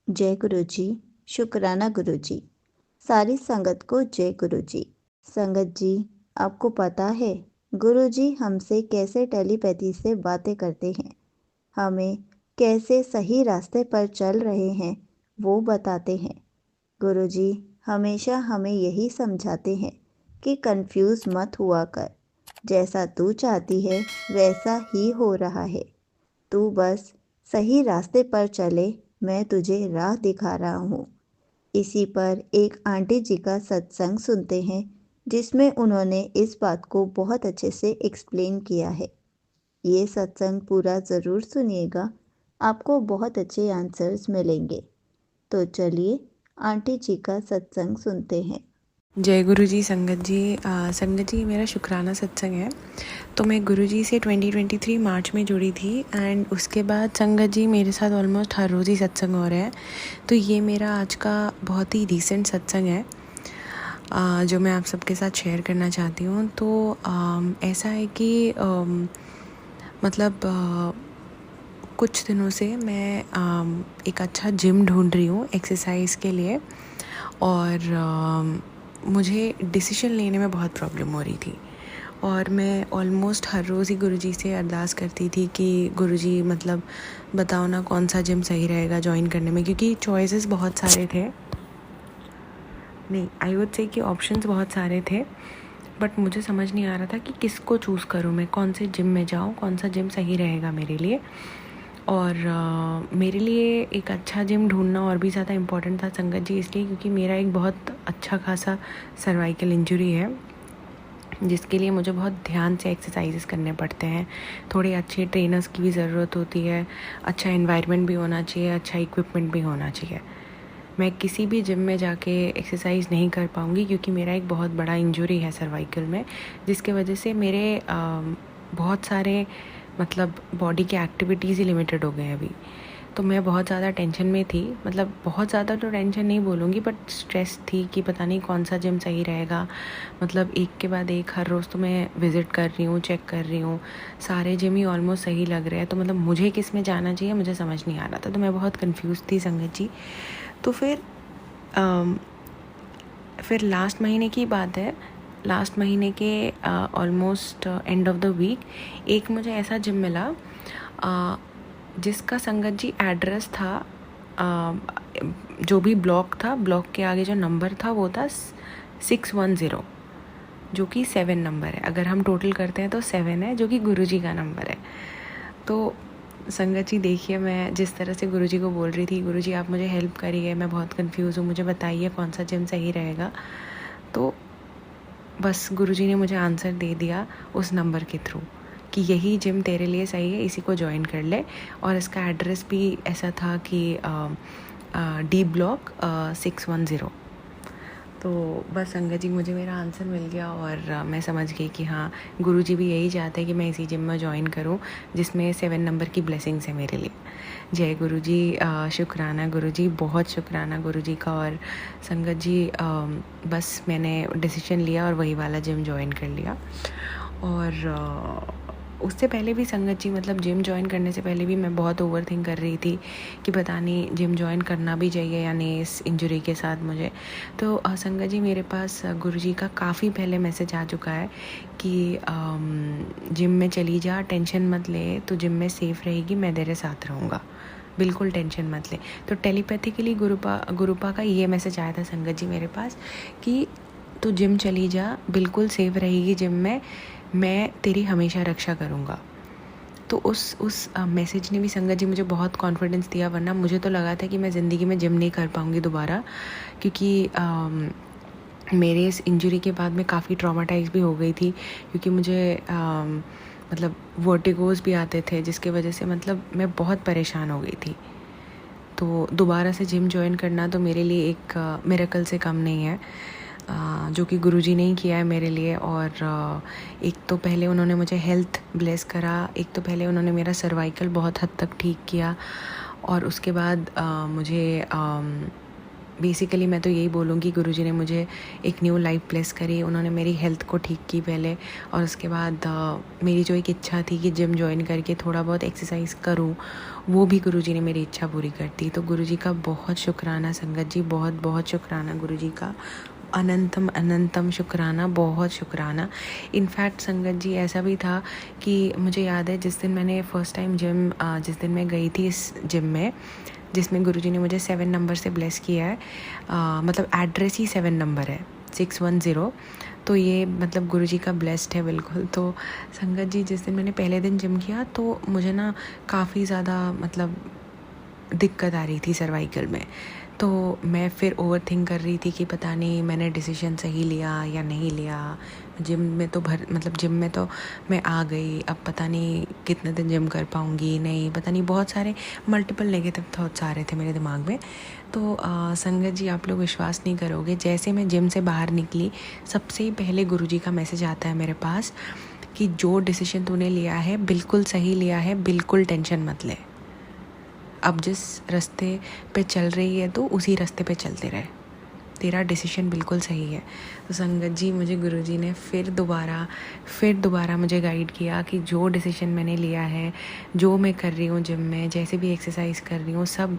जय गुरु जी। शुक्राना गुरु जी। सारी संगत को जय गुरु जी। संगत जी, आपको पता है गुरु जी हमसे कैसे टेलीपैथी से बातें करते हैं, हमें कैसे सही रास्ते पर चल रहे हैं वो बताते हैं। गुरु जी हमेशा हमें यही समझाते हैं कि कंफ्यूज मत हुआ कर, जैसा तू चाहती है वैसा ही हो रहा है, तू बस सही रास्ते पर चले, मैं तुझे राह दिखा रहा हूँ। इसी पर एक आंटी जी का सत्संग सुनते हैं जिसमें उन्होंने इस बात को बहुत अच्छे से एक्सप्लेन किया है। ये सत्संग पूरा ज़रूर सुनिएगा, आपको बहुत अच्छे आंसर्स मिलेंगे। तो चलिए आंटी जी का सत्संग सुनते हैं। जय गुरु जी। संगत जी संगत जी मेरा शुक्राना सत्संग है। तो मैं गुरु जी से 2023 मार्च में जुड़ी थी एंड उसके बाद संगत जी मेरे साथ ऑलमोस्ट हर रोज़ ही सत्संग हो रहे हैं। तो ये मेरा आज का बहुत ही रीसेंट सत्संग है जो मैं आप सबके साथ शेयर करना चाहती हूँ। तो ऐसा है कि मतलब कुछ दिनों से मैं एक अच्छा जिम ढूंढ रही हूँ एक्सरसाइज के लिए, और मुझे डिसीजन लेने में बहुत प्रॉब्लम हो रही थी। और मैं ऑलमोस्ट हर रोज़ ही गुरुजी से अरदास करती थी कि गुरुजी मतलब बताओ ना कौन सा जिम सही रहेगा ज्वाइन करने में, क्योंकि चॉइसेस बहुत सारे थे, नहीं आई वुड से कि ऑप्शंस बहुत सारे थे, बट मुझे समझ नहीं आ रहा था कि किसको चूज़ करूँ, मैं कौन से जिम में जाऊँ, कौन सा जिम सही रहेगा मेरे लिए। और मेरे लिए एक अच्छा जिम ढूंढना और भी ज़्यादा इम्पोर्टेंट था संगत जी, इसलिए क्योंकि मेरा एक बहुत अच्छा खासा सर्वाइकल इंजरी है जिसके लिए मुझे बहुत ध्यान से एक्सरसाइजेस करने पड़ते हैं। थोड़े अच्छे ट्रेनर्स की भी ज़रूरत होती है, अच्छा एनवायरनमेंट भी होना चाहिए, अच्छा इक्विपमेंट भी होना चाहिए। मैं किसी भी जिम में जाके एक्सरसाइज नहीं कर पाऊँगी क्योंकि मेरा एक बहुत बड़ा इंजरी है सर्वाइकल में, जिसके वजह से मेरे बहुत सारे मतलब बॉडी की एक्टिविटीज़ ही लिमिटेड हो गए हैं अभी। तो मैं बहुत ज़्यादा टेंशन में थी, मतलब बहुत ज़्यादा तो टेंशन नहीं बोलूँगी बट स्ट्रेस थी कि पता नहीं कौन सा जिम सही रहेगा। मतलब एक के बाद एक हर रोज़ तो मैं विज़िट कर रही हूँ, चेक कर रही हूँ, सारे जिम ही ऑलमोस्ट सही लग रहे हैं, तो मतलब मुझे किस में जाना चाहिए मुझे समझ नहीं आ रहा था। तो मैं बहुत कंफ्यूज थी संगत जी। तो फिर लास्ट महीने की बात है, लास्ट महीने के almost end of the week एक मुझे ऐसा जिम मिला जिसका संगत जी एड्रेस था, जो भी ब्लॉक था, ब्लॉक के आगे जो नंबर था वो था 610, जो कि 7 नंबर है। अगर हम टोटल करते हैं तो 7 है, जो कि गुरुजी का नंबर है। तो संगत जी देखिए, मैं जिस तरह से गुरुजी को बोल रही थी, गुरुजी आप मुझे हेल्प करिए, मैं बहुत कंफ्यूज हूँ, मुझे बताइए कौन सा जिम सही रहेगा। तो बस गुरुजी ने मुझे आंसर दे दिया उस नंबर के थ्रू कि यही जिम तेरे लिए सही है, इसी को ज्वाइन कर ले। और इसका एड्रेस भी ऐसा था कि डी ब्लॉक 610। तो बस संगत जी मुझे मेरा आंसर मिल गया और मैं समझ गई कि हाँ गुरुजी भी यही चाहते हैं कि मैं इसी जिम में ज्वाइन करूँ जिसमें 7 नंबर की ब्लेसिंग्स है मेरे लिए। जय गुरुजी। शुक्राना गुरुजी, बहुत शुक्राना गुरुजी का। और संगत जी बस मैंने डिसीजन लिया और वही वाला जिम ज्वाइन कर लिया। और उससे पहले भी संगत जी मतलब जिम ज्वाइन करने से पहले भी मैं बहुत ओवर थिंक कर रही थी कि पता नहीं जिम ज्वाइन करना भी चाहिए या नहीं इस इंजरी के साथ मुझे। तो संगत जी मेरे पास गुरुजी का काफ़ी पहले मैसेज आ चुका है कि जिम में चली जा, टेंशन मत ले, तो जिम में सेफ़ रहेगी, मैं तेरे साथ रहूँगा, बिल्कुल टेंशन मत ले। तो टेलीपैथिकली गुरुपा का ये मैसेज आया था संगत जी मेरे पास कि तू जिम चली जा, बिल्कुल सेफ़ रहेगी जिम में, मैं तेरी हमेशा रक्षा करूँगा। तो उस मैसेज ने भी संगत जी मुझे बहुत कॉन्फिडेंस दिया, वरना मुझे तो लगा था कि मैं ज़िंदगी में जिम नहीं कर पाऊँगी दोबारा, क्योंकि मेरे इस इंजरी के बाद मैं काफ़ी ट्रॉमाटाइज भी हो गई थी, क्योंकि मुझे मतलब वर्टिगोज भी आते थे जिसके वजह से मतलब मैं बहुत परेशान हो गई थी। तो दोबारा से जिम ज्वाइन करना तो मेरे लिए एक मिरेकल से कम नहीं है, जो कि गुरुजी ने ही किया है मेरे लिए। और एक तो पहले उन्होंने मुझे हेल्थ ब्लेस करा, एक तो पहले उन्होंने मेरा सर्वाइकल बहुत हद तक ठीक किया, और उसके बाद मुझे बेसिकली मैं तो यही बोलूँगी, गुरुजी ने मुझे एक न्यू लाइफ ब्लेस करी, उन्होंने मेरी हेल्थ को ठीक की पहले, और उसके बाद मेरी जो एक इच्छा थी कि जिम जॉइन करके थोड़ा बहुत एक्सरसाइज करूं, वो भी गुरुजी ने मेरी इच्छा पूरी कर दी। तो गुरुजी का बहुत शुक्राना संगत जी, बहुत बहुत शुक्राना गुरुजी का, अनंतम अनंतम शुक्राना, बहुत शुक्राना। इनफैक्ट संगत जी ऐसा भी था कि मुझे याद है जिस दिन मैंने फ़र्स्ट टाइम जिस दिन मैं गई थी इस जिम में, जिसमें गुरुजी ने मुझे 7 नंबर से ब्लेस किया है, मतलब एड्रेस ही 7 नंबर है, 610। तो ये मतलब गुरुजी का ब्लेस्ड है बिल्कुल। तो संगत जी जिस दिन मैंने पहले दिन जिम किया तो मुझे ना काफ़ी ज़्यादा मतलब दिक्कत आ रही थी सर्वाइकल में। तो मैं फिर ओवर थिंक कर रही थी कि पता नहीं मैंने डिसीजन सही लिया या नहीं लिया। जिम में तो जिम में तो मैं आ गई, अब पता नहीं कितने दिन जिम कर पाऊँगी, नहीं पता नहीं, बहुत सारे मल्टीपल नेगेटिव थॉट्स आ रहे थे मेरे दिमाग में। तो संगत जी आप लोग विश्वास नहीं करोगे, जैसे मैं जिम से बाहर निकली सबसे पहले गुरुजी का मैसेज आता है मेरे पास कि जो डिसीजन तूने लिया है बिल्कुल सही लिया है, बिल्कुल टेंशन मत ले, अब जिस रास्ते पे चल रही है तो उसी रास्ते पे चलते रहे, तेरा डिसीजन बिल्कुल सही है। तो संगत जी मुझे गुरुजी ने फिर दोबारा मुझे गाइड किया कि जो डिसीजन मैंने लिया है, जो मैं कर रही हूँ जिम में, जैसे भी एक्सरसाइज कर रही हूँ, सब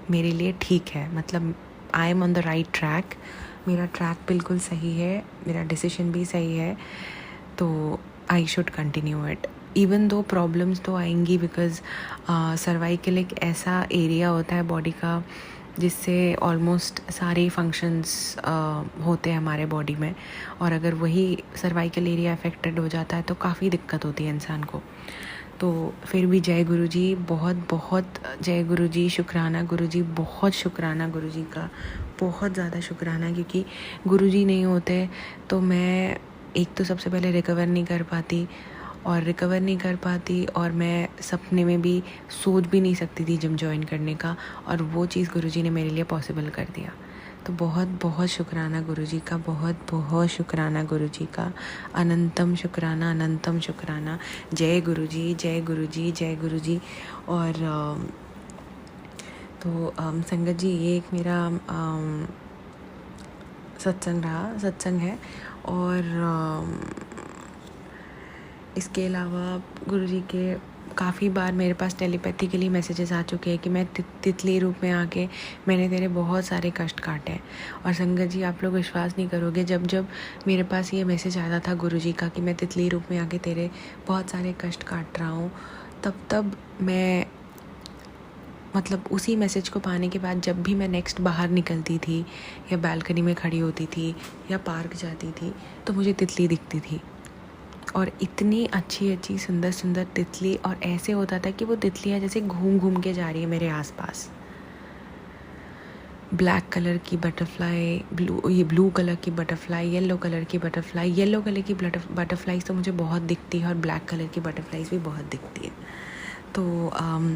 मेरे लिए ठीक है, मतलब I am on the right track, मेरा ट्रैक बिल्कुल सही है, मेरा डिसीजन भी सही है, तो I should continue it. Even though problems तो आएंगी, बिकॉज सर्वाइकल एक ऐसा एरिया होता है बॉडी का जिससे ऑलमोस्ट सारे फंक्शंस होते हैं हमारे बॉडी में, और अगर वही सर्वाइकल एरिया अफेक्टेड हो जाता है तो काफ़ी दिक्कत होती है इंसान को। तो फिर भी जय गुरुजी, बहुत बहुत जय गुरुजी, शुक्राना गुरुजी, बहुत शुक्राना गुरुजी का, बहुत ज़्यादा शुक्राना, क्योंकि गुरुजी नहीं होते तो मैं एक तो सबसे पहले रिकवर नहीं कर पाती और मैं सपने में भी सोच भी नहीं सकती थी जिम जॉइन करने का, और वो चीज़ गुरुजी ने मेरे लिए पॉसिबल कर दिया। तो बहुत बहुत शुक्राना गुरुजी का, बहुत बहुत शुक्राना गुरुजी का, अनंतम शुक्राना, अनंतम शुक्राना। जय गुरुजी, जय गुरुजी, जय गुरुजी। और तो संगत जी ये एक मेरा सत्संग है, और इसके अलावा गुरुजी के काफ़ी बार मेरे पास टेलीपैथिकली मैसेजेस आ चुके हैं कि मैं तितली रूप में आके मैंने तेरे बहुत सारे कष्ट काटे हैं। और संगत जी आप लोग विश्वास नहीं करोगे, जब जब मेरे पास ये मैसेज आता था गुरुजी का कि मैं तितली रूप में आके तेरे बहुत सारे कष्ट काट रहा हूँ, तब मैं मतलब उसी मैसेज को पाने के बाद जब भी मैं नेक्स्ट बाहर निकलती थी या बालकनी में खड़ी होती थी या पार्क जाती थी तो मुझे तितली दिखती थी, और इतनी अच्छी अच्छी सुंदर सुंदर तितली, और ऐसे होता था कि वो तितलियाँ जैसे घूम घूम के जा रही है मेरे आसपास। ब्लैक कलर की बटरफ्लाई, ब्लू कलर की बटरफ्लाई, येलो कलर की बटरफ्लाई, येलो कलर की बटरफ्लाईज तो मुझे बहुत दिखती है, और ब्लैक कलर की बटरफ्लाईज भी बहुत दिखती है। तो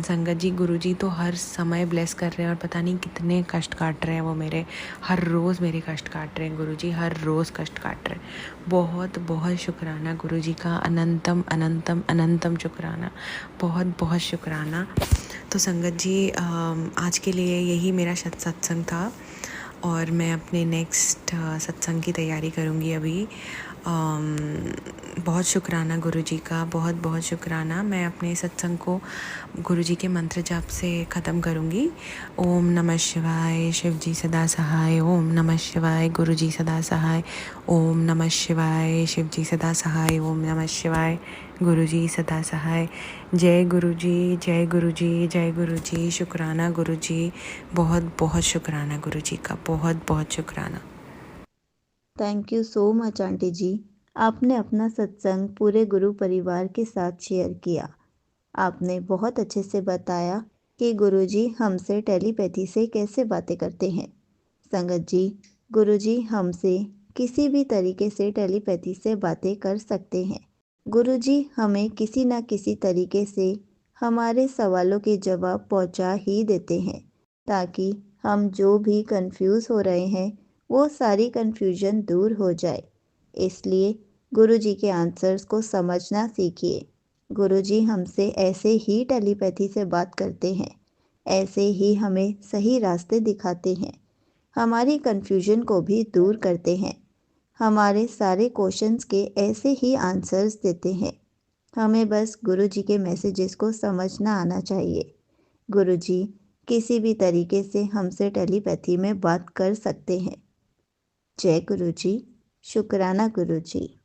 संगत जी गुरुजी तो हर समय ब्लेस कर रहे हैं, और पता नहीं कितने कष्ट काट रहे हैं वो मेरे, हर रोज़ मेरे कष्ट काट रहे हैं गुरुजी, हर रोज़ कष्ट काट रहे हैं। बहुत बहुत शुक्राना गुरुजी का, अनंतम अनंतम अनंतम शुक्राना, बहुत बहुत शुक्राना। तो संगत जी आज के लिए यही मेरा सत्संग था, और मैं अपने नेक्स्ट सत्संग की तैयारी करूँगी अभी। बहुत शुक्राना गुरुजी का, बहुत बहुत शुक्राना। मैं अपने सत्संग को गुरुजी के मंत्र जाप से ख़त्म करूँगी। ओम नमः शिवाय, शिव जी सदा सहाय। ओम नमः शिवाय, गुरुजी सदा सहाय। ओम नमः शिवाय, शिव जी सदा सहाय। ओम नमः शिवाय, गुरुजी सदा सहाय। जय गुरुजी, जय गुरुजी, जय गुरुजी। शुक्राना गुरुजी, बहुत बहुत शुक्राना गुरुजी का, बहुत बहुत शुक्राना। Thank you so much aunty ji, आपने अपना सत्संग पूरे गुरु परिवार के साथ शेयर किया। आपने बहुत अच्छे से बताया कि गुरुजी हमसे टेलीपैथी से कैसे बातें करते हैं। संगत जी, गुरुजी हमसे किसी भी तरीके से टेलीपैथी से बातें कर सकते हैं। गुरुजी हमें किसी न किसी तरीके से हमारे सवालों के जवाब पहुंचा ही देते हैं, ताकि हम जो भी कंफ्यूज हो रहे हैं वो सारी कन्फ्यूजन दूर हो जाए। इसलिए गुरुजी के आंसर्स को समझना सीखिए। गुरुजी हमसे ऐसे ही टेलीपैथी से बात करते हैं, ऐसे ही हमें सही रास्ते दिखाते हैं। हमारी कन्फ्यूजन को भी दूर करते हैं, हमारे सारे क्वेश्चंस के ऐसे ही आंसर्स देते हैं। हमें बस गुरुजी के मैसेजेस को समझना आना चाहिए। गुरुजी किसी भी तरीके से हमसे टेलीपैथी में बात कर सकते हैं। जय गुरुजी। शुक्राना गुरुजी।